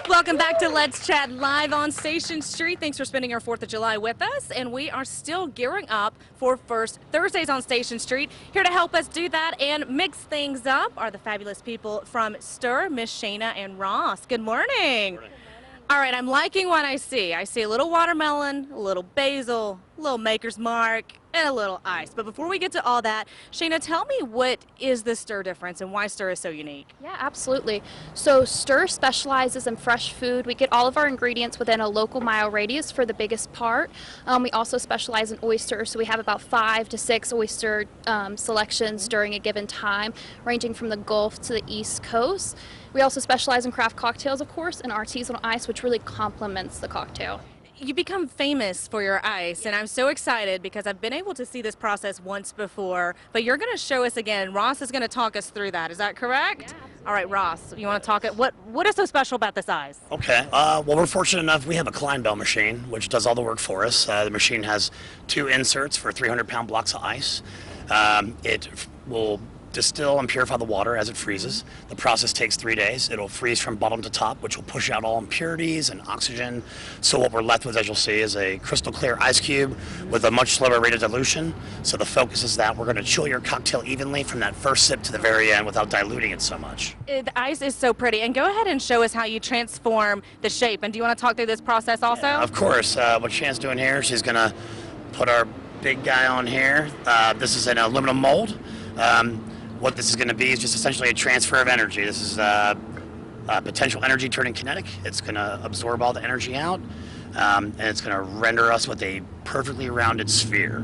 Welcome back to Let's Chat live on Station Street. Thanks for spending your 4th of July with us. And we are still gearing up for First Thursdays on Station Street. Here to help us do that and mix things up are the fabulous people from Stir, Miss Shanna and Ross. Good morning. Good morning. All right, I'm liking what I see. I see a little watermelon, a little basil, a little Maker's Mark, and a little ice. But before we get to all that, Shanna, tell me, what is the Stir difference and why Stir is so unique? Yeah, absolutely. So Stir specializes in fresh food. We get all of our ingredients within a local mile radius for the biggest part. We also specialize in oysters, so we have about 5 to 6 oyster selections during a given time, ranging from the Gulf to the East Coast. We also specialize in craft cocktails, of course, and artisanal ice, which really complements the cocktail. You become famous for your ice, and I'm so excited because I've been able to see this process once before, but you're going to show us again. Ross is going to talk us through that. Is that correct? Yeah, all right, Ross, you want to talk it? What is so special about this ice? Okay. Well, we're fortunate enough we have a Klein Bell machine, which does all the work for us. The machine has 2 inserts for 300-pound blocks of ice. It will distill and purify the water as it freezes. The process takes 3 days. It'll freeze from bottom to top, which will push out all impurities and oxygen. So what we're left with, as you'll see, is a crystal clear ice cube with a much slower rate of dilution. So the focus is that we're going to chill your cocktail evenly from that first sip to the very end without diluting it so much. The ice is so pretty. And go ahead and show us how you transform the shape. And do you want to talk through this process also? Yeah, of course. What Shan's doing here, she's going to put our big guy on here. This is an aluminum mold. What this is going to be is just essentially a transfer of energy. This is potential energy turning kinetic. It's going to absorb all the energy out, and it's going to render us with a perfectly rounded sphere,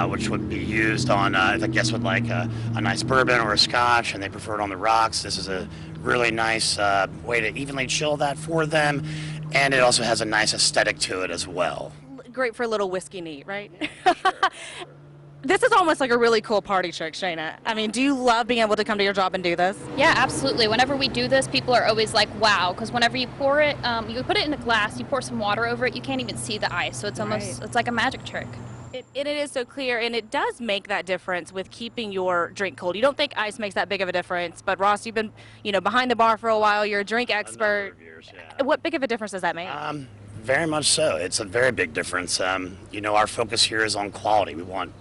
which would be used on, if a guest would like a nice bourbon or a scotch and they prefer it on the rocks. This is a really nice way to evenly chill that for them, and it also has a nice aesthetic to it as well. Great for a little whiskey neat, right? Sure. This is almost like a really cool party trick, Shanna. I mean, do you love being able to come to your job and do this? Yeah, absolutely. Whenever we do this, people are always like, wow, because whenever you pour it, you put it in a glass, you pour some water over it, you can't even see the ice. So it's almost, it's like a magic trick. It is so clear, and it does make that difference with keeping your drink cold. You don't think ice makes that big of a difference, but Ross, you've been, behind the bar for a while. You're a drink expert. A number of years, yeah. What big of a difference does that make? Very much so. It's a very big difference. Our focus here is on quality. We want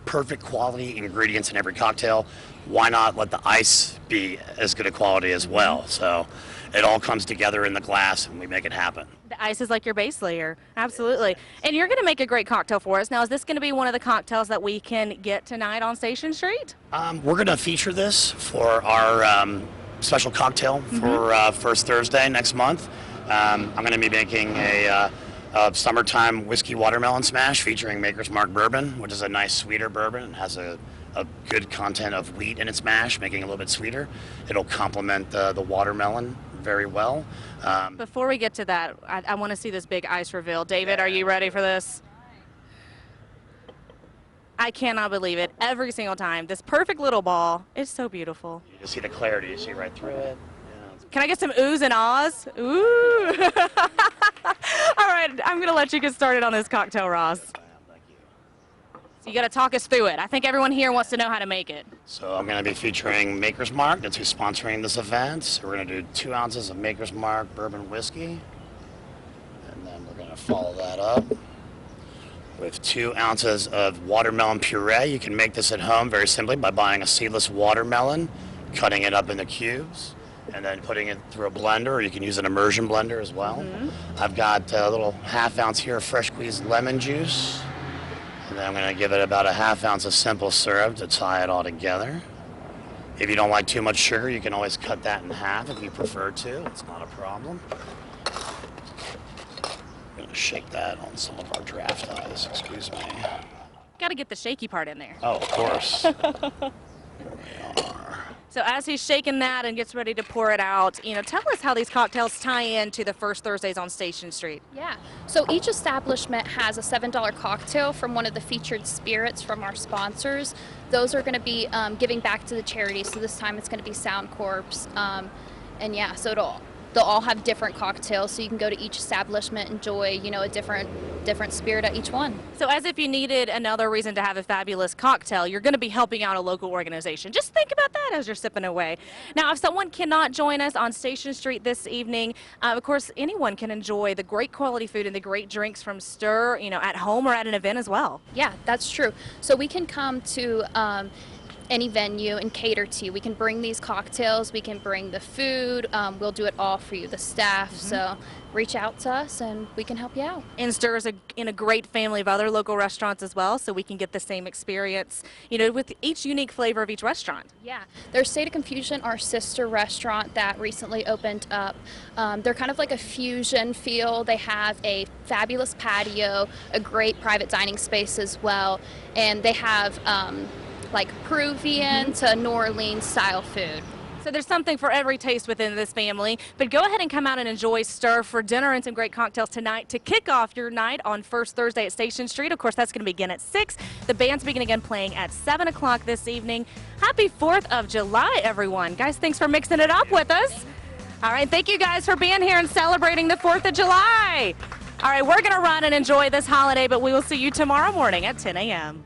perfect quality ingredients in every cocktail. Why not let the ice be as good a quality as well? So it all comes together in the glass and we make it happen. The ice is like your base layer. Absolutely. And you're going to make a great cocktail for us. Now, is this going to be one of the cocktails that we can get tonight on Station Street? We're going to feature this for our special cocktail for First Thursday next month. I'm going to be making a summertime whiskey watermelon smash featuring Maker's Mark bourbon, which is a nice sweeter bourbon. It has a good content of wheat in its mash, making it a little bit sweeter. It'll complement the watermelon very well. Before we get to that, I want to see this big ice reveal. David, are you ready for this? I cannot believe it. Every single time. This perfect little ball is so beautiful. You just see the clarity. You see right through it. Can I get some oohs and ahs? Ooh. All right, I'm going to let you get started on this cocktail, Ross. Thank you. So you got to talk us through it. I think everyone here wants to know how to make it. So I'm going to be featuring Maker's Mark. That's who's sponsoring this event. So we're going to do 2 ounces of Maker's Mark bourbon whiskey. And then we're going to follow that up with 2 ounces of watermelon puree. You can make this at home very simply by buying a seedless watermelon, cutting it up into cubes, and then putting it through a blender, or you can use an immersion blender as well. I've got a little 1/2 ounce here of fresh squeezed lemon juice, and then I'm going to give it about a 1/2 ounce of simple syrup to tie it all together. If you don't like too much sugar, you can always cut that in half if you prefer to. It's not a problem. I'm going to shake that on some of our draft ice, excuse me. Got to get the shaky part in there. Oh, of course. Here we are. So as he's shaking that and gets ready to pour it out, tell us how these cocktails tie in to the First Thursdays on Station Street. Yeah, so each establishment has a $7 cocktail from one of the featured spirits from our sponsors. Those are going to be giving back to the charity, so this time it's going to be Sound Corps. And yeah, so it'll they'll all have different cocktails, so you can go to each establishment, enjoy, you know, a different spirit at each one. So as if you needed another reason to have a fabulous cocktail, you're going to be helping out a local organization. Just think about that as you're sipping away. Now, if someone cannot join us on Station Street this evening, of course, anyone can enjoy the great quality food and the great drinks from Stir, you know, at home or at an event as well. Yeah, that's true. So we can come to any venue and cater to you. We can bring these cocktails, we can bring the food, we'll do it all for you, the staff. So reach out to us and we can help you out. And Stir is in a great family of other local restaurants as well, so we can get the same experience, you know, with each unique flavor of each restaurant. Yeah, there's State of Confusion, our sister restaurant that recently opened up. They're kind of like a fusion feel. They have a fabulous patio, a great private dining space as well, and they have like Peruvian to New Orleans style food. So there's something for every taste within this family. But go ahead and come out and enjoy Stir for dinner and some great cocktails tonight to kick off your night on First Thursday at Station Street. Of course, that's going to begin at 6. The band's begin again playing at 7 o'clock this evening. Happy 4th of July, everyone. Guys, thanks for mixing it up with us. All right, thank you guys for being here and celebrating the 4th of July. All right, we're going to run and enjoy this holiday, but we will see you tomorrow morning at 10 a.m.